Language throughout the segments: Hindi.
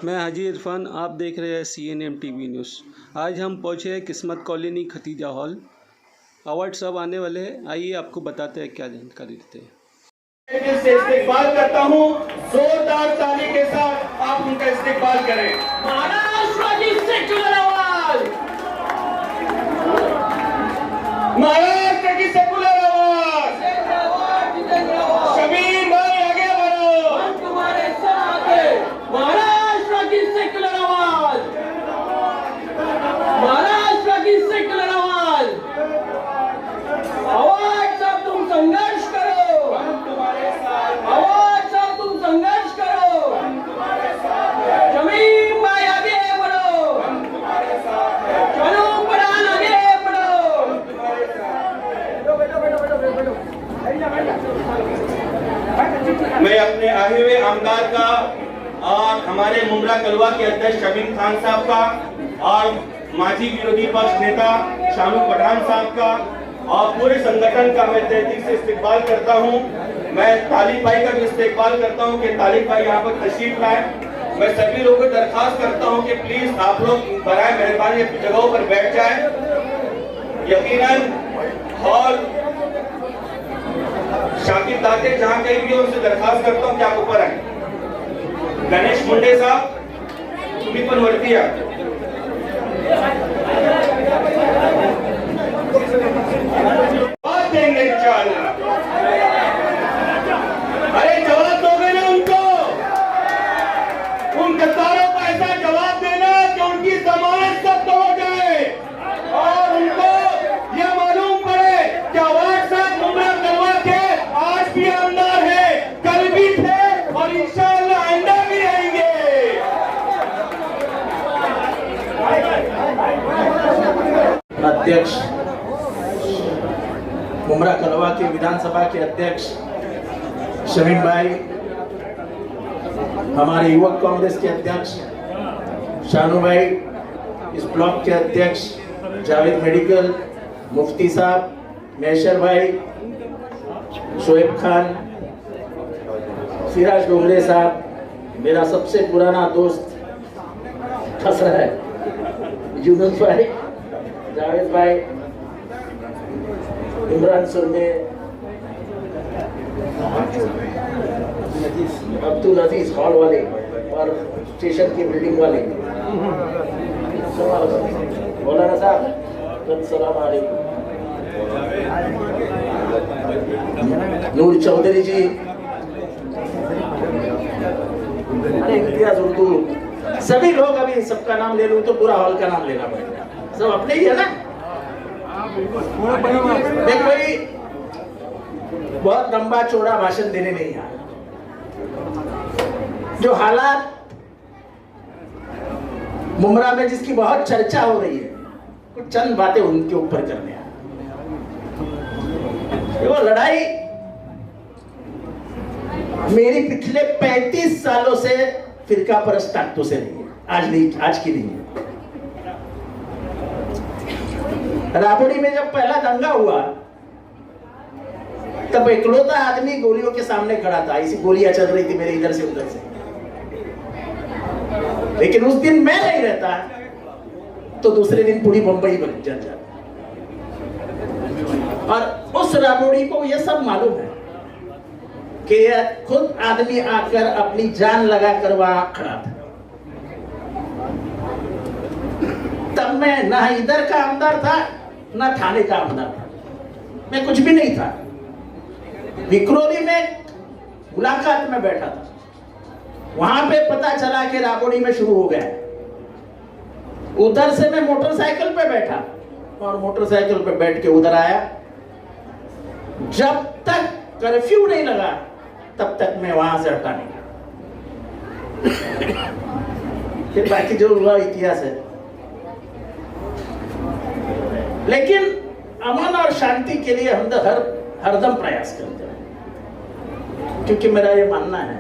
मैं हाजी इरफान, आप देख रहे हैं CNN TV न्यूज़। आज हम पहुँचे हैं किस्मत कॉलोनी खतीजा हॉल। अवार्ड सब आने वाले हैं, आइए आपको बताते हैं क्या जानकारी देते हैं। से इस्तेकबाल करता हूँ, जोरदार ताली के साथ आप उनका इस्तेकबाल करें। महाराष्ट्र की सेक्युलर आवाज, महाराष्ट्र की सेक्युलर आवाज, शमीम भाई आगे बढ़ो, हम तुम्हारे साथ हैं। महाराष्ट्र की सेक्युलर आवाज, महाराष्ट्र की सेक्युलर आवाज, आवाज साहब तुम संघर्ष करो, हम तुम्हारे साथ, आवाज साहब तुम संघर्ष करो, हम तुम्हारे साथ हैं। शमीम भाई आगे बढ़ो, हम तुम्हारे साथ हैं। चलो पठान आगे बढ़ो, हम तुम्हारे साथ हैं। बैठो। मैं अपने आए हुए आमदार का और हमारे मुमरा कलवा के अध्यक्ष शमीम खान साहब का और माजी विरोधी पक्ष नेता शानू पठान साहब का और पूरे संगठन का मैं तहे दिल से इस्तेकबाल करता हूं। मैं तालिब भाई का भी इस्तेकबाल करता हूं कि तालिब भाई यहाँ पर तशरीफ लाए। मैं सभी लोगों को दरखास्त करता हूं कि प्लीज आप लोग बराए मेहरबानी अपनी जगहों पर बैठ जाएं। यकीनन हॉल शाकिब दाते जहां कहीं भी उनसे दरखास्त करता हूं कि आप ऊपर आए। गणेश मुंडे साहब तुम्ही पण वरती या। बात देंगे इंशाअल्लाह। अरे जवाब दोगे ना उनको, उन गद्दारों को ऐसा जवाब देना कि उनकी जमानत जब्त हो जाए और उनको यह मालूम पड़े कि अवार्ड साहब मुमरा कलवा के आज भी आमदार है, कल भी थे और इंशाअल्लाह आइंदा भी रहेंगे। अध्यक्ष मुमरा कलवा के विधानसभा के अध्यक्ष शमीम भाई, हमारे युवक कांग्रेस के अध्यक्ष शानू भाई, इस ब्लॉक के अध्यक्ष जावेद मेडिकल, मुफ्ती साहब, मैशर भाई, शोएब खान, सिराज डोंगरे साहब, मेरा सबसे पुराना दोस्त फंस रहा है यूनुस भाई, जावेद भाई, इमरान सुरमे, अब्दुल अजीज हॉल वाले और स्टेशन की बिल्डिंग वाले, मौलाना साहब अस्सलाम वालेकुम, नूर चौधरी जी, अरे इम्तियाज उर्दू, सभी लोग, अभी सबका नाम ले लूं तो पूरा हॉल का नाम लेना पड़ेगा, सब अपने ही है ना। देख भाई, बहुत लंबा चौड़ा भाषण देने नहीं आया। जो हालात मुमरा में जिसकी बहुत चर्चा हो रही है, कुछ चंद बातें उनके ऊपर करने आया। वो लड़ाई मेरी पिछले 35 सालों से फिरका परस्त ताकतों से नहीं है, आज की नहीं है। राबड़ी में जब पहला दंगा हुआ तब इकलौता आदमी गोलियों के सामने खड़ा था, इसी गोलियां चल रही थी मेरे इधर से उधर से। लेकिन उस दिन मैं नहीं रहता तो दूसरे दिन पूरी बंबई बन जाती। और उस राबड़ी को यह सब मालूम है कि खुद आदमी आकर अपनी जान लगाकर वहां खड़ा था। तब मैं ना इधर का आमदार था ना थाने का आमदार था, मैं कुछ भी नहीं था। विक्रोली में मुलाकात में बैठा था, वहां पे पता चला कि राबड़ी में शुरू हो गया। उधर से मैं मोटरसाइकिल पे बैठा और मोटरसाइकिल पे बैठ के उधर आया। जब तक कर्फ्यू नहीं लगा तब तक मैं वहां से हटा नहीं। फिर बाकी जो हुआ इतिहास है। लेकिन अमन और शांति के लिए हम हरदम प्रयास करते हैं, क्योंकि मेरा ये मानना है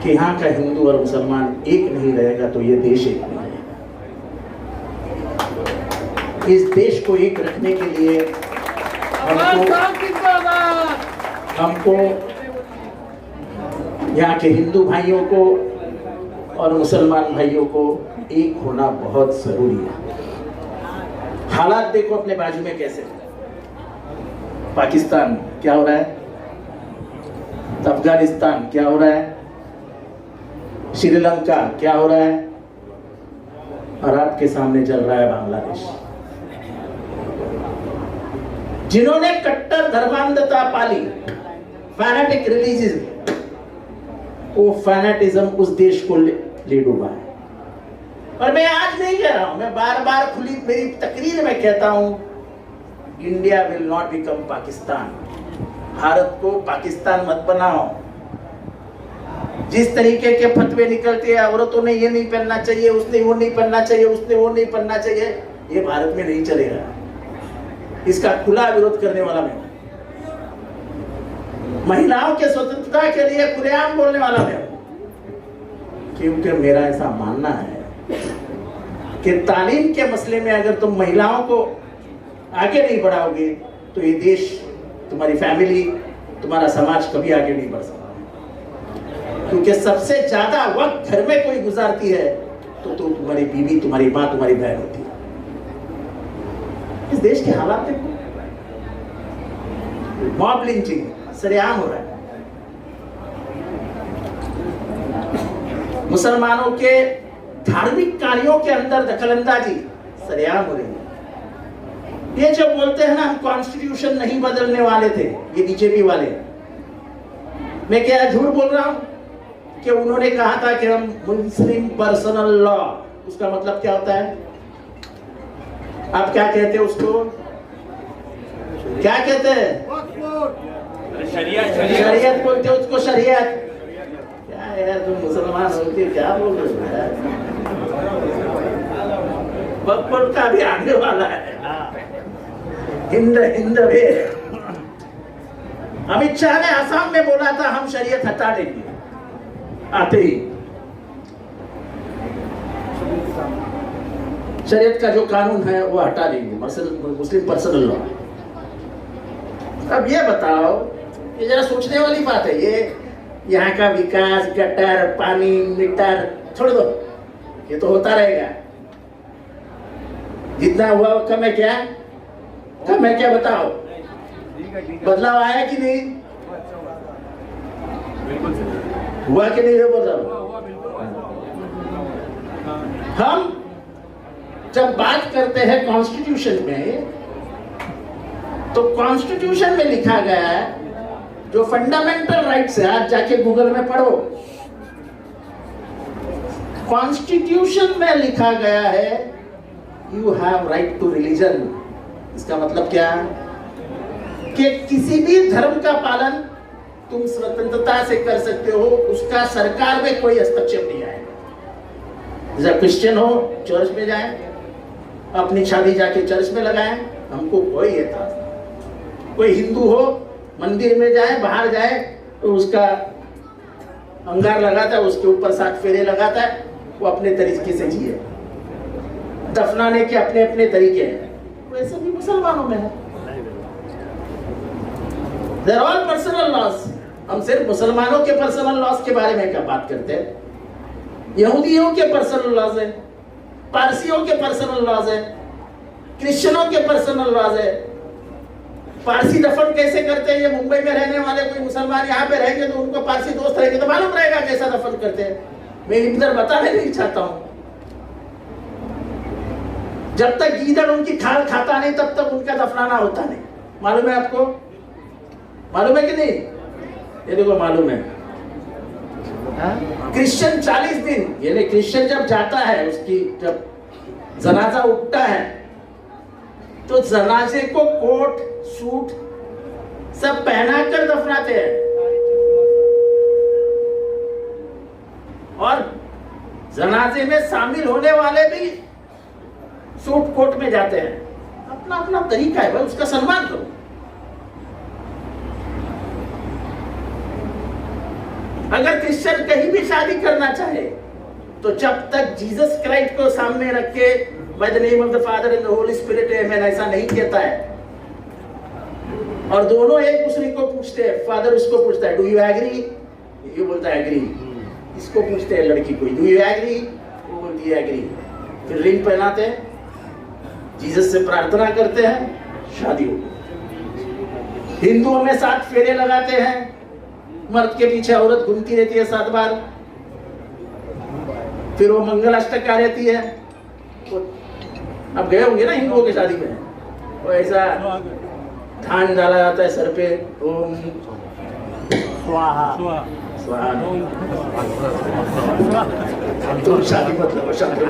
कि यहाँ का हिंदू और मुसलमान एक नहीं रहेगा तो ये देश एक नहीं रहेगा। इस देश को एक रखने के लिए हमको यहाँ के हिंदू भाइयों को और मुसलमान भाइयों को एक होना बहुत जरूरी है। हालात देखो अपने बाजू में कैसे, पाकिस्तान क्या हो रहा है, अफगानिस्तान क्या हो रहा है, श्रीलंका क्या हो रहा है, और आपके सामने चल रहा है बांग्लादेश। जिन्होंने कट्टर धर्मांधता पाली, फैनेटिक रिलीजियन, वो फैनेटिज्म उस देश को ले डूबा है। और मैं आज नहीं कह रहा हूं, मैं बार बार खुली मेरी तकरीर में कहता हूं, India will not become Pakistan. Bharat को पाकिस्तान मत बनाओ। जिस तरीके के फतवे निकलते हैं, औरतों ने ये नहीं पहनना चाहिए, उसने वो नहीं पहनना चाहिए, उसने वो नहीं पहनना चाहिए, ये भारत में नहीं चलेगा। इसका खुला विरोध करने वाला मैं, महिलाओं के स्वतंत्रता के लिए खुलेआम बोलने वाला मैं, क्योंकि मेरा ऐसा मानना है कि तालीम के मसले में अगर तुम महिलाओं को आगे नहीं बढ़ाओगे तो ये देश, तुम्हारी फैमिली, तुम्हारा समाज कभी आगे नहीं बढ़ सकता। क्योंकि सबसे ज्यादा वक्त घर में कोई गुजारती है तो तुम्हारी बीवी, तुम्हारी माँ, तुम्हारी बहन होती है। इस देश के हालात देखो, मॉब लिंचिंग सरेआम हो रहा है, मुसलमानों के धार्मिक कार्यों के अंदर दखलंदाजी सरेआम हो रही है। ये जो बोलते हैं ना हम कॉन्स्टिट्यूशन नहीं बदलने वाले थे, ये बीजेपी वाले, मैं क्या झूठ बोल रहा हूं कि उन्होंने कहा था कि हम मुस्लिम पर्सनल लॉ, उसका मतलब क्या होता है? आप क्या कहते हैं उसको? क्या कहते हैं? शरीयत बोलते हैं उसको, शरीयत। क्या यार तुम मुसलमान होते क्या बोल रहे हो यार? वक्फ का भी आने वाला है, हिंद हिंद भी। अमित शाह ने आसाम में बोला था हम शरीयत हटा देंगे, आते ही शरीयत का जो कानून है वो हटा देंगे, मुस्लिम पर्सनल लॉ। अब ये बताओ, ये जरा सोचने वाली बात है। ये यहाँ का विकास, गटर, पानी, मीटर छोड़ दो, ये तो होता रहेगा। जितना हुआ कम है क्या? कम है क्या बताओ? बदलाव आया कि नहीं? हुआ कि नहीं है बदलाव? हम जब बात करते हैं कॉन्स्टिट्यूशन में, तो कॉन्स्टिट्यूशन में लिखा गया है जो फंडामेंटल राइट्स है, आज जाके गूगल में पढ़ो, कॉन्स्टिट्यूशन में लिखा गया है you have right to religion. इसका मतलब क्या है कि किसी भी धर्म का पालन तुम स्वतंत्रता से कर सकते हो, उसका सरकार में कोई हस्तक्षेप नहीं आएगा। जैसे क्रिश्चियन हो चर्च में जाए, अपनी शादी जाके चर्च में लगाएं, हमको कोई एतराज नहीं। कोई हिंदू हो मंदिर में जाए, बाहर जाए तो उसका अंगार लगाता है, उसके ऊपर 7 फेरे लगाता है, वो अपने तरीके से जिए। दफनाने के अपने अपने तरीके हैं, वैसे भी मुसलमानों में है। They're all personal laws। हम सिर्फ मुसलमानों के पर्सनल लॉस के बारे में क्या बात करते हैं? यहूदियों के पर्सनल लॉज है, पारसियों के पर्सनल लॉज है, क्रिश्चियनों के पर्सनल लॉज है। पारसी दफन कैसे करते हैं? ये मुंबई में रहने वाले कोई मुसलमान यहाँ पे रहेंगे तो उनको पारसी दोस्त रहेंगे तो मालूम रहेगा कैसा दफन करते हैं। मैं इधर बताने नहीं चाहता हूं। जब तक गीदड़ उनकी खाल खाता नहीं तब तक उनका दफनाना होता नहीं। मालूम है आपको? मालूम है कि नहीं? ये देखो मालूम है। क्रिश्चियन 40 दिन, यानी क्रिश्चियन जब जाता है, उसकी जब जनाजा उठता है तो जनाजे को कोट सूट सब पहना कर दफनाते हैं, और जनाजे में शामिल होने वाले भी सूट कोट में जाते हैं। अपना अपना तरीका है भाई, उसका सम्मान करो। अगर क्रिश्चियन कहीं भी शादी करना चाहे तो जब तक जीसस क्राइस्ट को सामने रख के by the name of the Father and the Holy Spirit amen ऐसा नहीं कहता है, और दोनों एक दूसरे को पूछते हैं, फादर उसको पूछता है डू यू एग्री ये बोलता है एग्री। इसको पूछते हैं लड़की को, डू यू एग्री? वो बोलती है एग्री। फिर रिंग पहनाते हैं, जीसस से प्रार्थना करते हैं, शादी हो गई। हिंदुओं में 7 फेरे लगाते हैं, मर्द के पीछे औरत घूमती रहती है 7 बार, फिर वो मंगलाष्टका रहती है। अब गए होंगे ना हिंदुओं की शादी में, वो ऐसा धान डाला जाता है सर पे, ओम स्वाहा स्वाहा। तो शादी मतलब शादी।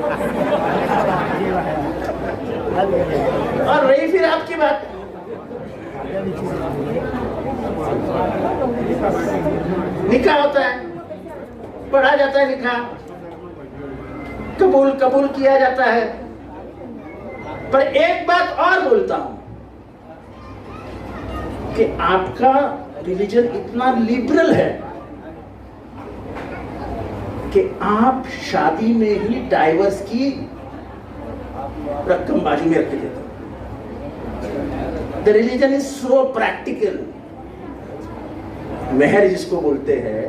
और रही फिर आपकी बात, निकाह होता है, पढ़ा जाता है निकाह, कबूल किया जाता है। पर एक बात और बोलता हूं कि आपका रिलीजन इतना लिबरल है कि आप शादी में ही डाइवर्स की रकम बाजू में रख देते। The religion is so practical. मेहर जिसको बोलते हैं,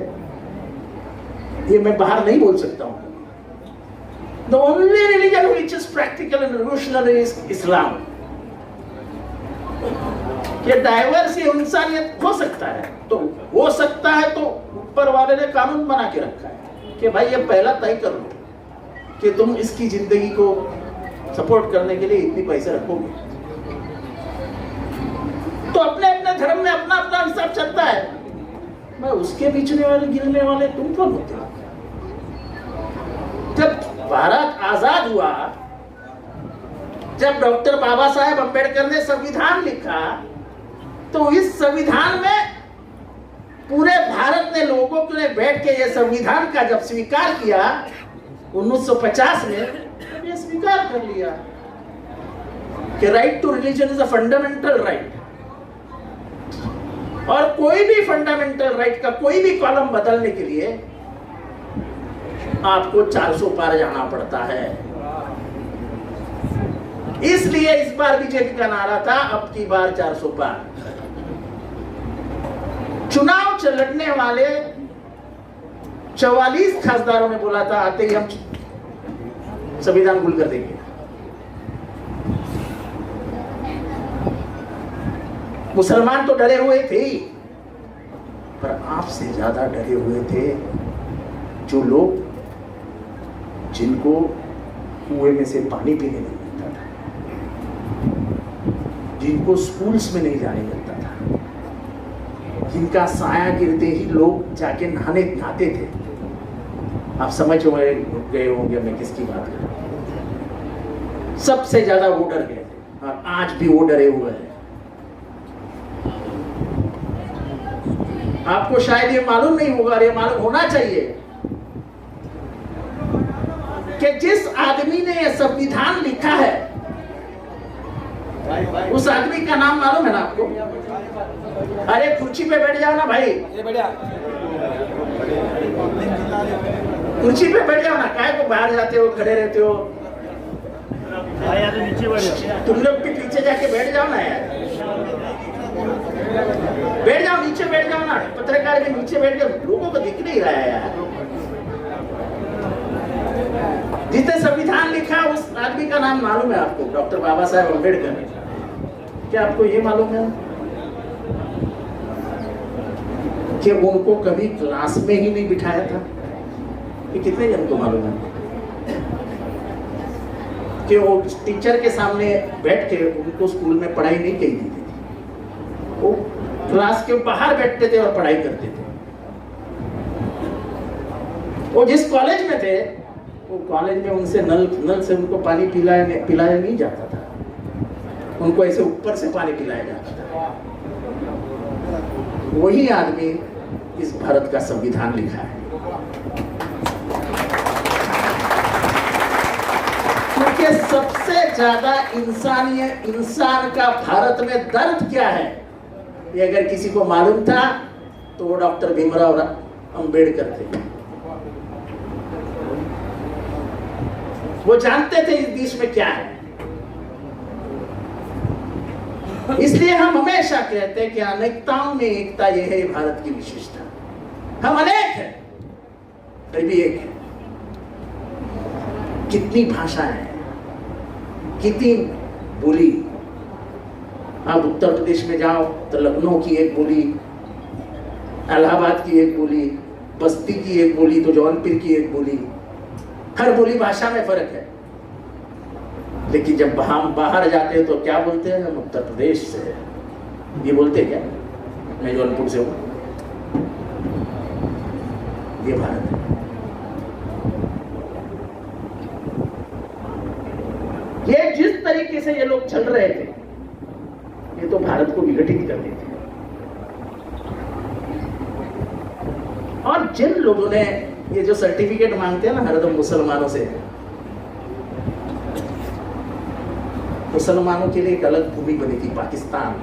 ये मैं बाहर नहीं बोल सकता हूं। The only religion which is practical and revolutionary is Islam. कि डाइवर्स इंसानियत हो सकता है, तो हो सकता है, तो ऊपर वाले ने कानून बना के रखा है कि भाई ये पहला तय कर लो कि तुम इसकी जिंदगी को सपोर्ट करने के लिए इतनी पैसे रखोगे। तो अपने अपने धर्म में अपना अपना हिसाब चलता है। मैं उसके बीचने वाले गिरने वाले तुम कौन होते हो? जब भारत आजाद हुआ, जब डॉक्टर बाबा साहेब अंबेडकर ने संविधान लिखा, तो इस संविधान में पूरे भारत ने लोगों के लिए बैठ के ये संविधान का जब स्वीकार किया 1950 में, तब ये स्वीकार कर लिया कि right to religion is a fundamental right. और कोई भी फंडामेंटल राइट का कोई भी कॉलम बदलने के लिए आपको 400 पार जाना पड़ता है। इसलिए इस बार बीजेपी का नारा था, अब की बार 400 पार। चुनाव लड़ने वाले 44 खासदारों ने बोला था, आते ही हम संविधान भूल कर देंगे। मुसलमान तो डरे हुए थे, पर आपसे ज्यादा डरे हुए थे जो लोग जिनको कुएं में से पानी पीने नहीं मिलता था, जिनको स्कूल्स में नहीं जाने मिलता था, जिनका साया गिरते ही लोग जाके नहाते थे। आप समझ गए होंगे मैं किसकी बात कर रहा हूं। सबसे ज्यादा वो डर गए थे और आज भी वो डरे हुए हैं। आपको शायद ये मालूम नहीं होगा, ये मालूम होना चाहिए कि जिस आदमी ने ये संविधान लिखा है, उस आदमी का नाम मालूम है ना आपको? अरे कुर्सी पे बैठ जाओ ना भाई, कुर्सी पे बैठ जाओ ना, काहे को बाहर जाते हो, खड़े रहते हो? तुम लोग भी पीछे जाके बैठ जाओ ना यार, बैठ जाओ, नीचे बैठ जाओ ना। पत्रकार के नीचे बैठ के लोगों को दिख नहीं रहा है यार। जिसने संविधान लिखा उस आदमी का नाम मालूम है आपको? डॉक्टर बाबा साहेब अंबेडकर। क्या आपको ये मालूम है कि उनको कभी क्लास में ही नहीं बिठाया था? ये कितने जन को मालूम है कि वो टीचर के सामने बैठ के उनको स्कूल में पढ़ाई नहीं की थी, वो क्लास के बाहर बैठते थे और पढ़ाई करते थे। वो जिस कॉलेज में थे, वो कॉलेज में उनसे नल से उनको पानी पिलाया नहीं जाता था, उनको ऐसे ऊपर से पानी पिलाया जाता था। वही आदमी इस भारत का संविधान लिखा है। क्योंकि सबसे ज्यादा इंसान का भारत में दर्द क्या है, ये अगर किसी को मालूम था तो वो डॉक्टर भीमराव अंबेडकर थे। वो जानते थे इस देश में क्या है। इसलिए हम हमेशा कहते हैं कि अनेकताओं में एकता, यह है भारत की विशेषता। हम अनेक हैं, फिर भी एक है। कितनी भाषाएं हैं, कितनी बोली। आप उत्तर प्रदेश में जाओ तो लखनऊ की एक बोली, इलाहाबाद की एक बोली, बस्ती की एक बोली, तो जौनपुर की एक बोली। हर बोली भाषा में फर्क है। लेकिन जब हम बाहर जाते हैं तो क्या बोलते हैं? हम उत्तर प्रदेश से हैं। ये बोलते क्या? मैं जौनपुर से हूं। ये भारत है। ये जिस तरीके से ये लोग चल रहे थे, ये तो भारत को विघटित कर देते। और जिन लोगों ने ये जो सर्टिफिकेट मांगते हैं ना हरदम मुसलमानों से, मुसलमानों के लिए एक अलग भूमि बनी थी पाकिस्तान।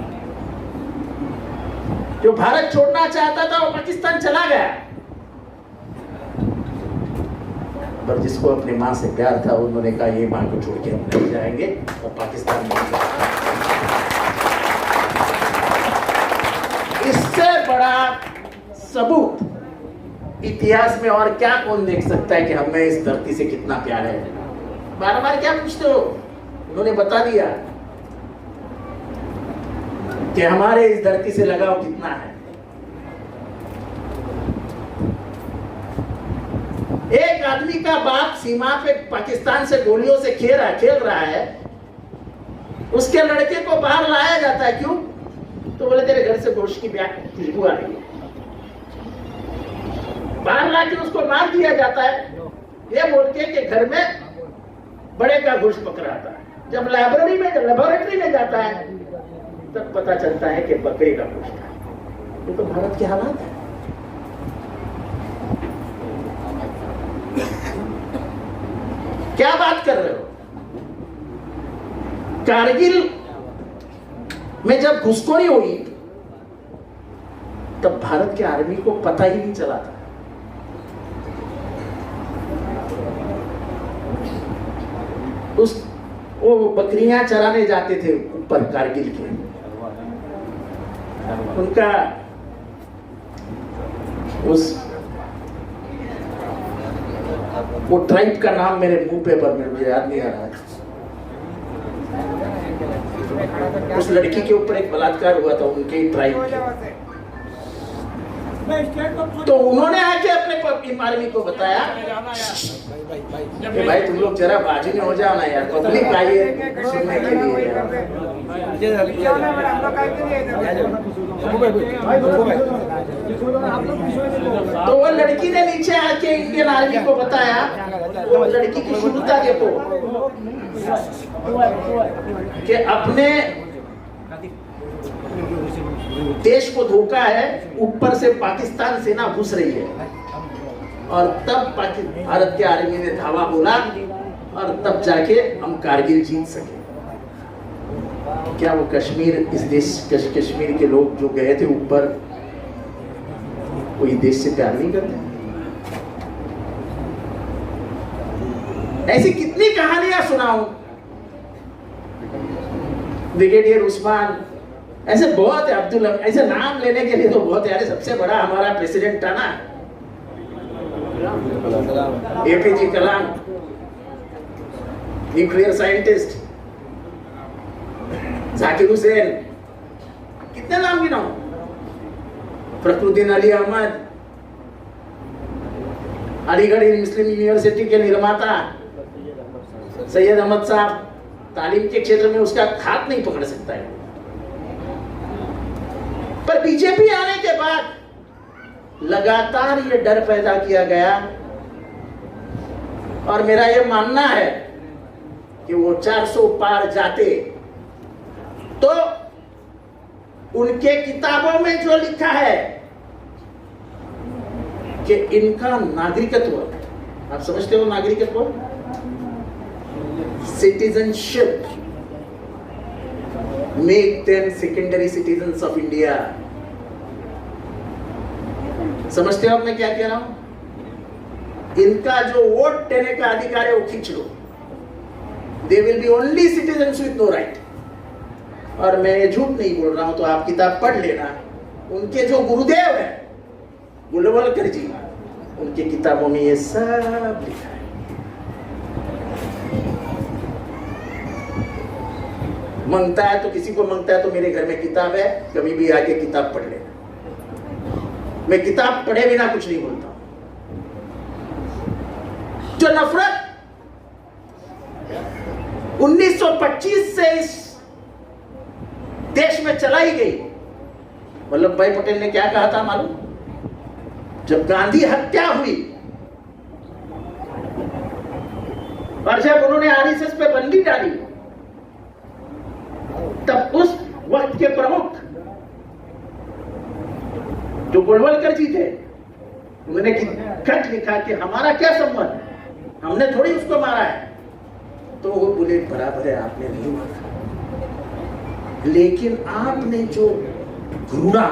जो भारत छोड़ना चाहता था वो पाकिस्तान चला गया, पर जिसको अपनी मां से प्यार था उन्होंने कहा ये मां को छोड़ के हम नहीं जाएंगे और पाकिस्तान में। इससे बड़ा सबूत इतिहास में और क्या कौन देख सकता है कि हमें इस धरती से कितना प्यार है? बार बार क्या पूछते हो? उन्होंने बता दिया कि हमारे इस धरती से लगाव कितना है। एक आदमी का बाप सीमा पे पाकिस्तान से गोलियों से खेल रहा है, उसके लड़के को बाहर लाया जाता है। क्यों? तो बोले तेरे घर से गोश्त की खुशबू आ रही है। बाहर लाके उसको मार दिया जाता है, ये बोल के घर में बड़े का गोश्त पकड़ा आता है। जब लेबोरेटरी में जाता है तब पता चलता है कि बकरे का गोश्त है। ये तो भारत के हालात है। क्या बात कर रहे हो? कारगिल में जब घुसखोरी हुई तब भारत के आर्मी को पता ही नहीं चला था। वो बकरियां चराने जाते थे ऊपर कारगिल के, उनका वो ट्राइब का नाम मेरे मुंह पे पर मुझे याद नहीं आ रहा। उस लड़की के ऊपर एक बलात्कार हुआ था उनके ट्राइब के। तो उन्होंने आके अपने आर्मी को बताया कि भाई तुम लोग जरा बाजू में हो जाओ ना यार, पब्लिक आई है सुनने के लिए। तो वो लड़की ने नीचे आके इंडियन आर्मी को बताया। वो लड़की की शुद्धता देखो कि अपने देश को धोखा है, ऊपर से पाकिस्तान सेना घुस रही है। और तब भारत के आर्मी ने धावा बोला और तब जाके हम कारगिल जीत सके। क्या वो कश्मीर, इस देश कश्मीर के लोग जो गए थे ऊपर, वो इस देश से प्यार नहीं करते? ऐसी कितनी कहानियां सुनाऊं। ब्रिगेडियर उस्मान, ऐसे बहुत है। अब्दुल, ऐसे नाम लेने के लिए तो बहुत है। सबसे बड़ा हमारा प्रेसिडेंट था ना एपीजे कलाम, न्यूक्लियर साइंटिस्ट, जाकिर हुसैन, कितने नाम गिनाऊं? फखरुद्दीन अली अहमद, अलीगढ़ मुस्लिम यूनिवर्सिटी के निर्माता सैयद अहमद साहब, तालीम के क्षेत्र में उसका हाथ नहीं पकड़ सकता है। पर बीजेपी आने के बाद लगातार ये डर पैदा किया गया। और मेरा ये मानना है कि वो 400 पार जाते तो उनके किताबों में जो लिखा है कि इनका नागरिकत्व, आप समझते हो नागरिकत्व, citizenship, make them secondary citizens of India. समझते हो मैं क्या कह रहा हूं? इनका जो वोट देने का अधिकार है वो खींच लो। They will be only citizens with no right. और मैं ये झूठ नहीं बोल रहा हूं, तो आप किताब पढ़ लेना। उनके जो गुरुदेव हैं गोलवलकर जी, उनकी किताबों में ये सब लिखा है। मांगता है तो किसी को मांगता है तो मेरे घर में किताब है, कभी भी आके किताब पढ़ लेना। मैं किताब पढ़े बिना कुछ नहीं बोलता। जो नफरत 1925 से इस देश में चलाई गई, वल्लभ भाई पटेल ने क्या कहा था मालूम? जब गांधी हत्या हुई और जब उन्होंने आरएसएस पे बंदी डाली, तब उस वक्त के प्रमुख जो गोलवलकर जी थे, उन्होंने खत लिखा कि हमारा क्या संबंध, हमने थोड़ी उसको मारा है। तो वो बोले बराबर है, आपने नहीं मारा, लेकिन आपने जो घृणा,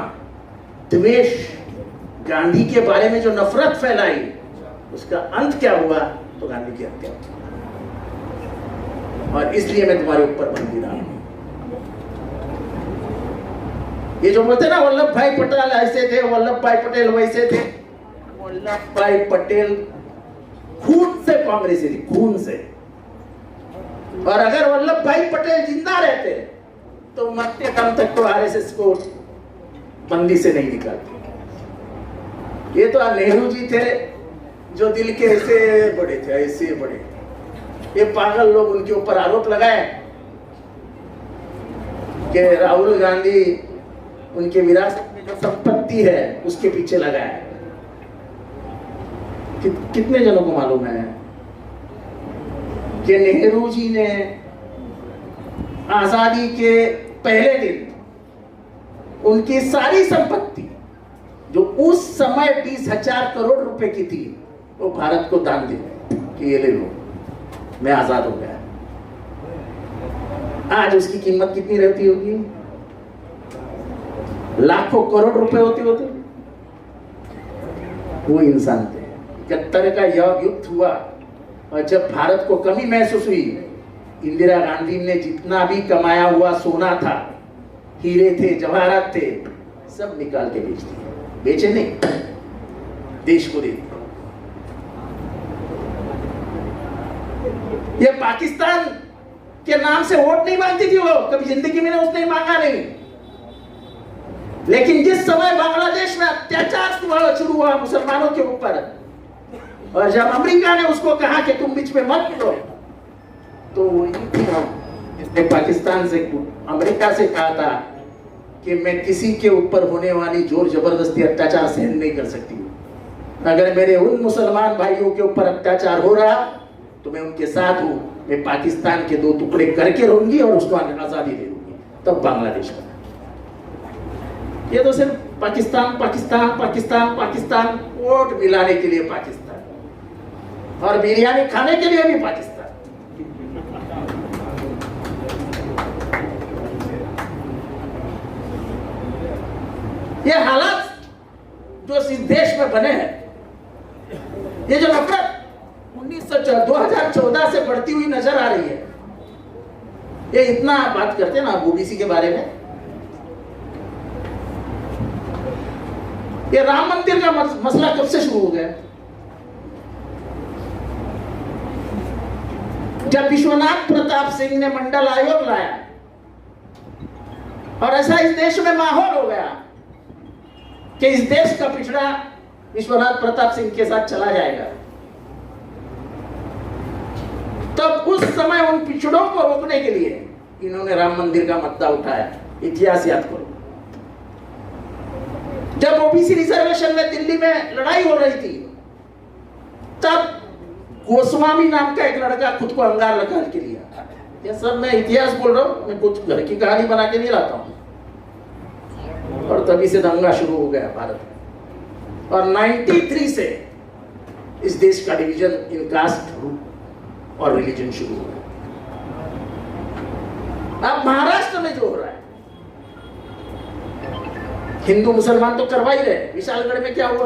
द्वेष, गांधी के बारे में जो नफरत फैलाई, उसका अंत क्या हुआ? तो गांधी की हत्या हुई। और इसलिए मैं तुम्हारे ऊपर बंदी रहा हूं। ये जो बोलते ना वल्लभ भाई पटेल ऐसे थे, वल्लभ भाई पटेल वैसे थे, वल्लभ भाई पटेल खून से कांग्रेसी थी, खून से। और अगर वल्लभ भाई पटेल जिंदा रहते तो मरते दम तक तो आरएसएस को बंदी से नहीं निकालते। ये तो नेहरू जी थे जो दिल के ऐसे बड़े थे, ऐसे बड़े। ये पागल लोग उनके ऊपर आरोप लगाए कि राहुल गांधी उनके विरासत में जो संपत्ति है उसके पीछे लगाए। कितने जनों को मालूम है कि नेहरू जी ने आजादी के पहले दिन उनकी सारी संपत्ति जो उस समय 20,000 करोड़ रुपए की थी, वो भारत को दान दी कि ये ले लो, मैं आजाद हो गया। आज उसकी कीमत कितनी रहती होगी? लाखों करोड़ रुपए होते। वो इंसान थे। 71 का युद्ध हुआ और जब भारत को कमी महसूस हुई, इंदिरा गांधी ने जितना भी कमाया हुआ सोना था, हीरे थे, जवाहरात थे, सब निकाल के बेच दिए। बेचे नहीं, देश को दे दिया। ये पाकिस्तान के नाम से वोट नहीं मांगती थी वो, कभी जिंदगी में उसने मांगा नहीं। लेकिन जिस समय बांग्लादेश में अत्याचार शुरू हुआ मुसलमानों के ऊपर, और जब अमेरिका ने उसको कहा कि तुम बीच में मत लो, तो इसने पाकिस्तान से, अमेरिका से कहा था कि मैं किसी के ऊपर होने वाली जोर जबरदस्ती अत्याचार सहन नहीं कर सकती। अगर मेरे उन मुसलमान भाइयों के ऊपर अत्याचार हो रहा तो मैं उनके साथ हूं। मैं पाकिस्तान के 2 टुकड़े करके रहूंगी और उसको आजादी दे दूंगी, तब बांग्लादेश बना। ये तो सिर्फ पाकिस्तान पाकिस्तान पाकिस्तान पाकिस्तान, वोट मिलाने के लिए पाकिस्तान और बिरयानी खाने के लिए भी पाकिस्तान। ये हालात जो इस देश में बने हैं, ये जो नफरत 2014 से बढ़ती हुई नजर आ रही है। ये इतना बात करते हैं ना ओबीसी के बारे में। ये राम मंदिर का मसला कब से शुरू हो गया? जब विश्वनाथ प्रताप सिंह ने मंडल आयोग लाया और ऐसा इस देश में माहौल हो गया कि इस देश का पिछड़ा विश्वनाथ प्रताप सिंह के साथ चला जाएगा, तब उस समय उन पिछड़ों को रोकने के लिए इन्होंने राम मंदिर का मुद्दा उठाया। इतिहास याद करो। जब ओबीसी रिजर्वेशन में दिल्ली में लड़ाई हो रही थी, तब गोस्वामी नाम का एक लड़का खुद को अंगार लगा के लिया। ये सब मैं इतिहास बोल रहा हूं, मैं कुछ घर की कहानी बना के नहीं लाता हूं। और तभी से दंगा शुरू हो गया भारत में। और 93 से इस देश का डिवीजन इन कास्ट और रिलीजन शुरू हो गया। अब महाराष्ट्र में जो हो रहा है, हिंदू मुसलमान तो करवा ही रहे। विशालगढ़ में क्या हुआ?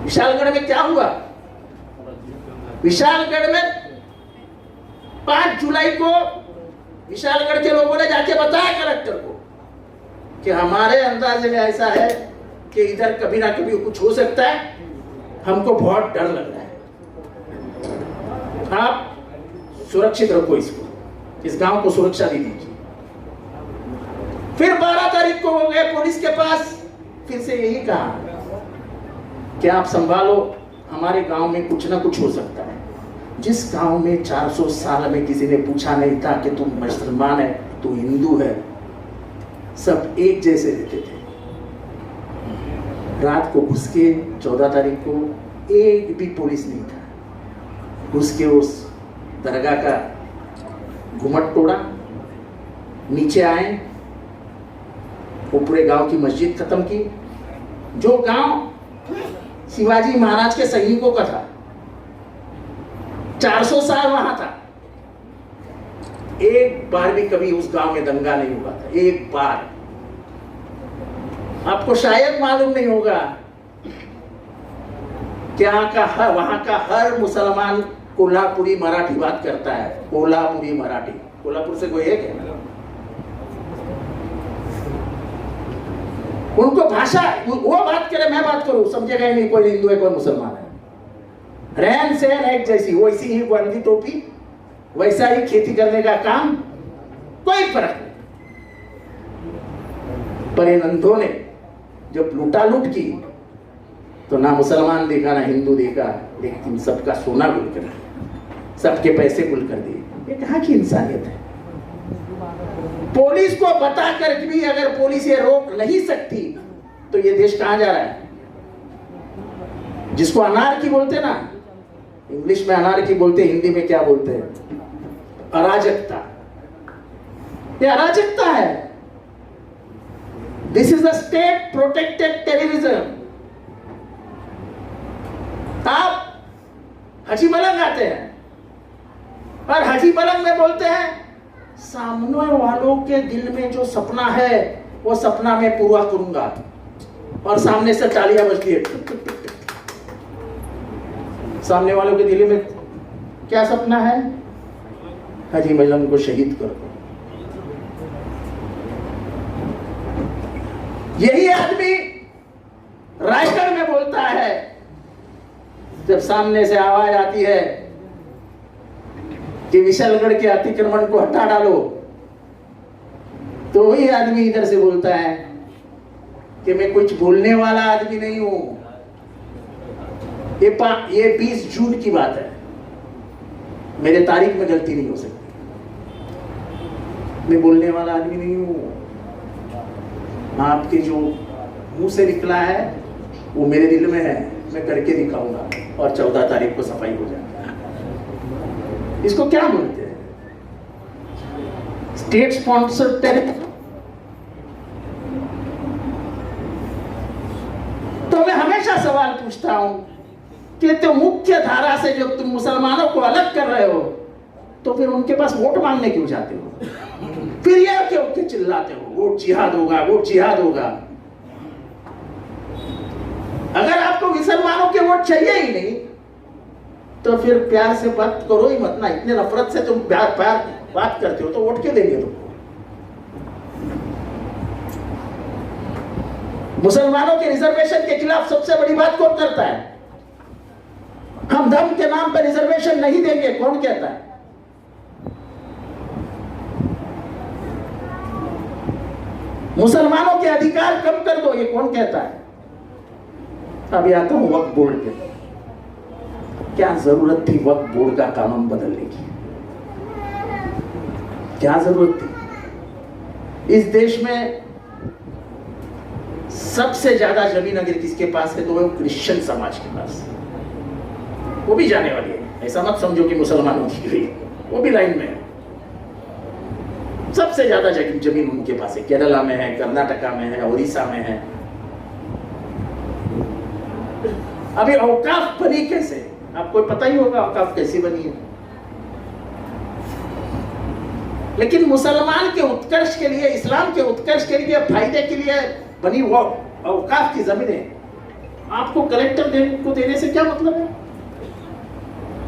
विशालगढ़ में क्या हुआ? विशालगढ़ में 5 जुलाई को विशालगढ़ के लोगों ने जाके बताया कलेक्टर को कि हमारे अंदाजे में ऐसा है कि इधर कभी ना कभी कुछ हो सकता है, हमको बहुत डर लग रहा है। आप सुरक्षित रखो इसको, इस गांव को सुरक्षा दे दीजिए। फिर 12 तारीख को हो गए पुलिस के पास, फिर से यही कहा कि आप संभालो, हमारे गांव में कुछ ना कुछ हो सकता है। जिस गांव में 400 साल में किसी ने पूछा नहीं था कि तू मुसलमान है, तू हिंदू है, सब एक जैसे रहते थे। रात को घुस के 14 तारीख को एक भी पुलिस नहीं था, घुस के उस दरगाह का घुमट तोड़ा, नीचे आए, वो पूरे गांव की मस्जिद खत्म की। जो गांव शिवाजी महाराज के सैनिकों का था, 400 साल वहां था, एक बार भी कभी उस गांव में दंगा नहीं हुआ था, एक बार। आपको शायद मालूम नहीं होगा, वहां का हर मुसलमान कोल्हापुरी मराठी बात करता है, कोल्हापुरी मराठी। कोल्हापुर से कोई है क्या? उनको भाषा, वो बात करे मैं बात करूं, समझेगा ही नहीं कोई हिंदू है कोई मुसलमान है। रहन सहन एक जैसी, वैसी ही वर्दी टोपी, वैसा ही खेती करने का काम, कोई फर्क नहीं। पर इन अंधों ने जब लूटालूट की तो ना मुसलमान देखा ना हिंदू देखा, लेकिन सबका सोना गुल कर दिया, सबके पैसे गुल कर दिए। ये कहाँ की इंसानियत है? पुलिस को बता कर भी अगर पुलिस ये रोक नहीं सकती तो ये देश कहां जा रहा है? जिसको अनार्की बोलते ना, इंग्लिश में अनार्की बोलते, हिंदी में क्या बोलते हैं? अराजकता। ये अराजकता है। This is the state protected terrorism. आप हजी मलंग आते हैं और हजी मलंग में बोलते हैं सामने वालों के दिल में जो सपना है वो सपना मैं पूरा करूंगा, और सामने से तालियां बजती है। सामने वालों के दिल में क्या सपना है? हाजी मलंग को शहीद कर दो। यही आदमी रायगढ़ में बोलता है, जब सामने से आवाज आती है कि विशालगढ़ के अतिक्रमण को हटा डालो, तो वही आदमी इधर से बोलता है कि मैं कुछ बोलने वाला आदमी नहीं हूं। ये 20 जून की बात है, मेरे तारीख में गलती नहीं हो सकती। मैं बोलने वाला आदमी नहीं हूं। आपके जो मुंह से निकला है वो मेरे दिल में है, मैं करके दिखाऊंगा, और 14 तारीख को सफाई हो जाएगी। इसको क्या बोलते हैं? State sponsored terrorism. तो मैं हमेशा सवाल पूछता हूं कि तो मुख्य धारा से जब तुम मुसलमानों को अलग कर रहे हो तो फिर उनके पास वोट मांगने क्यों जाते हो? फिर यह क्यों के चिल्लाते हो वोट जिहाद होगा, वोट जिहाद होगा? अगर आपको मुसलमानों के वोट चाहिए ही नहीं तो फिर प्यार से बात करो ही मत ना। इतने नफरत से तुम प्यार बात करते हो तो वोट क्यों देंगे तुमको? मुसलमानों के रिजर्वेशन के खिलाफ सबसे बड़ी बात कौन करता है? हम धर्म के नाम पर रिजर्वेशन नहीं देंगे, कौन कहता है? मुसलमानों के अधिकार कम कर दो, ये कौन कहता है? अभी आता हूं वक्फ बोर्ड पे। क्या जरूरत थी वक्फ बोर्ड का कानून बदलने की? क्या जरूरत थी? इस देश में सबसे ज्यादा जमीन अगर किसके पास है तो वो क्रिश्चियन समाज के पास। वो भी जाने वाली है, ऐसा मत समझो कि मुसलमानों की गई, वो भी लाइन में है। सबसे ज्यादा जमीन उनके पास है, केरला में है, कर्नाटका में है, उड़ीसा में है। अभी औकाफ बनी कैसे? आपको पता ही होगा औकाफ कैसी बनी है। लेकिन मुसलमान के उत्कर्ष के लिए, इस्लाम के उत्कर्ष के लिए, फायदे के लिए बनी वो औकाफ की जमीनें आपको कलेक्टर को देने से क्या मतलब है?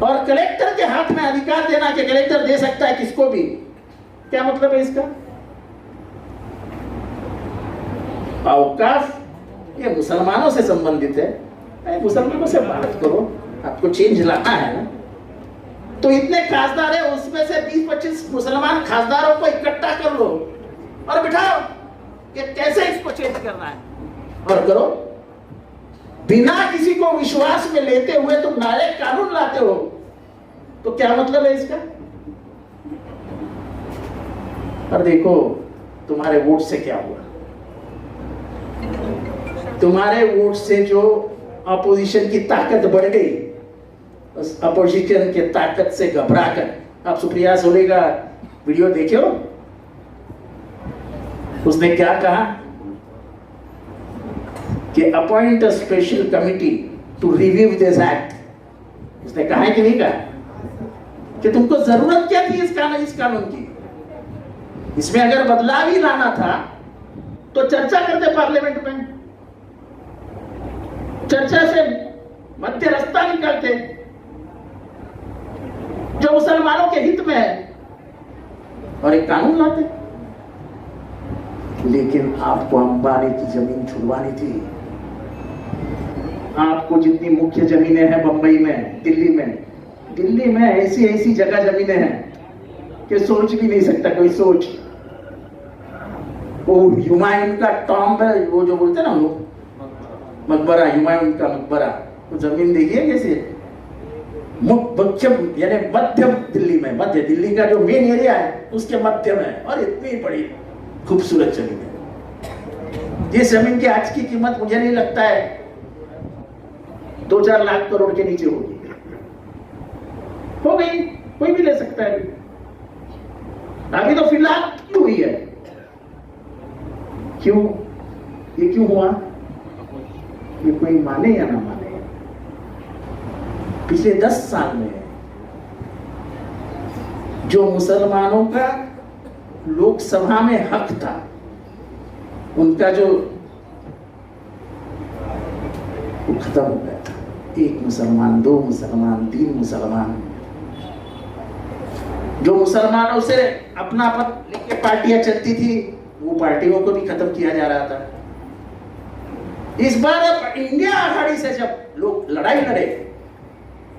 और कलेक्टर के हाथ में अधिकार देना कि कलेक्टर दे सकता है किसको भी, क्या मतलब है इसका? औकाफ ये मुसलमानों से संबंधित है, मुसलमानों से बात करो, आपको चेंज लाना है ना। तो इतने खासदार है, उसमें से 20-25 मुसलमान खासदारों को इकट्ठा कर लो और बिठाओ कि कैसे इसको चेंज करना है, और करो। बिना किसी को विश्वास में लेते हुए तुम नालायक कानून लाते हो, तो क्या मतलब है इसका? और देखो तुम्हारे वोट से क्या हुआ। तुम्हारे वोट से जो अपोजिशन की ताकत बढ़ गई, उस अपोजिशन के ताकत से घबरा कर, आप सुप्रिया सोले का वीडियो देखे हो? उसने क्या कहा कि appoint a special committee to review this act. उसने कहा है कि नहीं कहा कि तुमको जरूरत क्या थी इस कानून की? इसमें अगर बदलाव ही लाना था तो चर्चा करते पार्लियामेंट में, चर्चा से मध्य रास्ता निकालते जो मुसलमानों के हित में है, और एक कानून लाते। लेकिन आपको अंबानी की जमीन छुड़वानी थी। आपको जितनी मुख्य जमीनें हैं बंबई में, दिल्ली में ऐसी जगह जमीनें हैं कि सोच भी नहीं सकता कोई सोच। वो हुमायूं का टॉम्ब है, वो जो बोलते हैं ना लोग, मकबरा, हुमायूं का मकबरा, वो जमीन देखिए कैसे यानी मध्य दिल्ली में, मध्य दिल्ली का जो मेन एरिया है उसके मध्य में, और इतनी बड़ी खूबसूरत जमीन है। जिस जमीन की आज की कीमत मुझे नहीं लगता है 2-4 लाख करोड़ के नीचे होगी, हो गई, कोई भी ले सकता है। अभी तो फिलहाल हुई है। क्यों? ये क्यों हुआ? ये कोई माने या ना माने, पिछले 10 साल में जो मुसलमानों का लोकसभा में हक था, उनका जो वो खत्म हो गया था। 1 मुसलमान, 2 मुसलमान, 3 मुसलमान, जो मुसलमानों से अपना पद लेके पार्टियां चलती थी, वो पार्टियों को भी खत्म किया जा रहा था। इस बार इंडिया आघाड़ी से जब लोग लड़ाई लड़े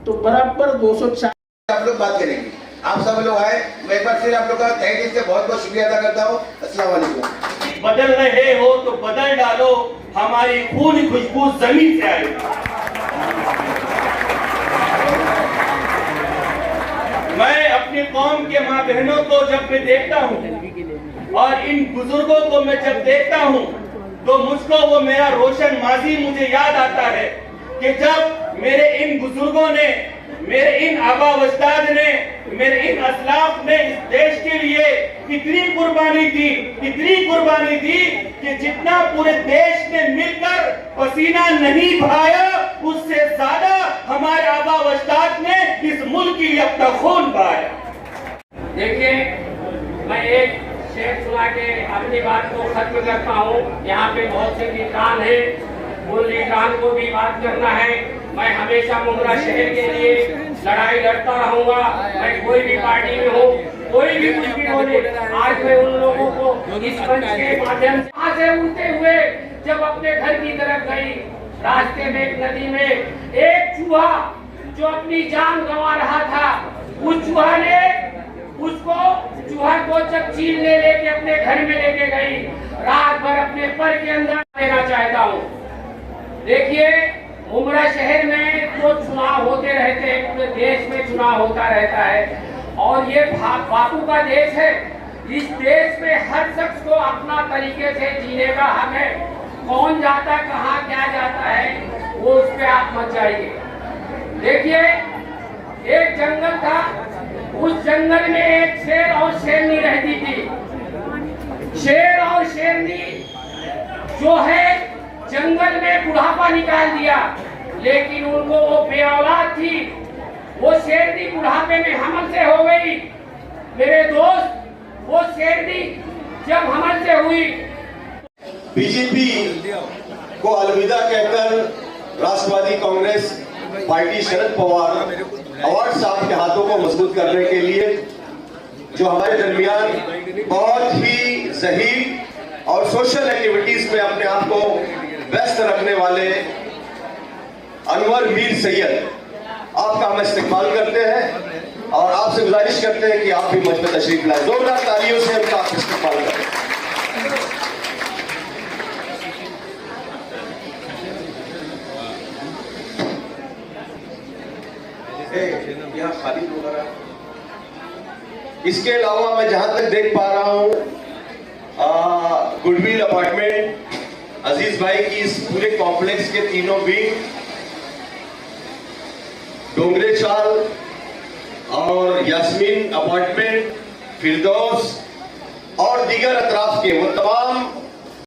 तो बराबर 204 आप लोग बात करेंगे। आप सब लोग आए, मैं एक बार फिर आप लोग का तहे दिल से बहुत बहुत शुक्रिया अदा करता हूँ। अस्सलाम वालेकुम। बदल रहे हो तो बदल डालो, हमारी खून खुशबू जमीन से आएगी। मैं अपनी कौम के माँ बहनों को जब मैं देखता हूँ और इन बुजुर्गों को मैं जब देखता हूँ, तो मुझको वो मेरा रोशन माजी मुझे याद आता है कि जब मेरे इन बुजुर्गों ने, मेरे इन आबा वस्ताद ने, मेरे इन असलाफ ने इस देश के लिए इतनी कुर्बानी दी कि जितना पूरे देश ने मिलकर पसीना नहीं बहाया, उससे ज्यादा हमारे आबा वस्ताद ने इस मुल्क के लिए अपना खून बहाया। देखिए, मैं एक शेर सुना के अपनी बात को खत्म करता हूँ। यहाँ पे बहुत से लीडरान हैं, उन लीडरान को भी बात करना है। मैं हमेशा मुमरा शहर के लिए लड़ाई लड़ता रहूंगा। मैं कोई भी पार्टी में हो, कोई भी कुछ भी बोले, आज मैं उन लोगों को इस मंच के माध्यम से यहाँ से उड़ते हुए जब अपने घर की तरफ गई, रास्ते में एक नदी में एक चूहा जो अपनी जान गंवा रहा था, उस चूहा को जब चीलने लेके अपने घर में लेके गई, रात भर अपने पर के अंदर लेना चाहता हूँ। देखिए, मुमरा शहर में तो चुनाव होते रहते हैं, पूरे देश में चुनाव होता रहता है, और ये बापू का देश है। इस देश में हर शख्स को अपना तरीके से जीने का हक है। कौन जाता कहाँ क्या जाता है वो उस पर आप मत जाइए। देखिए, एक जंगल था, उस जंगल में एक शेर और शेरनी रहती थी। शेर और शेरनी जो है जंगल में बुढ़ापा निकाल दिया, लेकिन उनको वो बेऔलाद थी। वो शेरनी बुढ़ापे में हमल से हो गई। मेरे दोस्त, वो शेरनी जब हमल से हुई, बीजेपी को अलविदा कहकर राष्ट्रवादी कांग्रेस पार्टी शरद पवार अवार्ड साहब के हाथों को मजबूत करने के लिए जो हमारे दरमियान बहुत ही ज़हीर और सोशल एक्टिविटीज में अपने आप को व्यस्त रखने वाले अनवर मीर सैयद, आपका हम इस्तेमाल करते हैं और आपसे गुजारिश करते हैं कि आप भी मंच पर तशरीफ लाएं। जोरदार तालियों से उनका आप इस्तेमाल करें। यहाँ खाली वगैरह। इसके अलावा मैं जहां तक देख पा रहा हूं, गुडविल अपार्टमेंट अजीज भाई की इस पूरे कॉम्प्लेक्स के तीनों भी डोंगरे चाल और यास्मीन अपार्टमेंट, फिरदौस और दीगर अतराफ के वो तमाम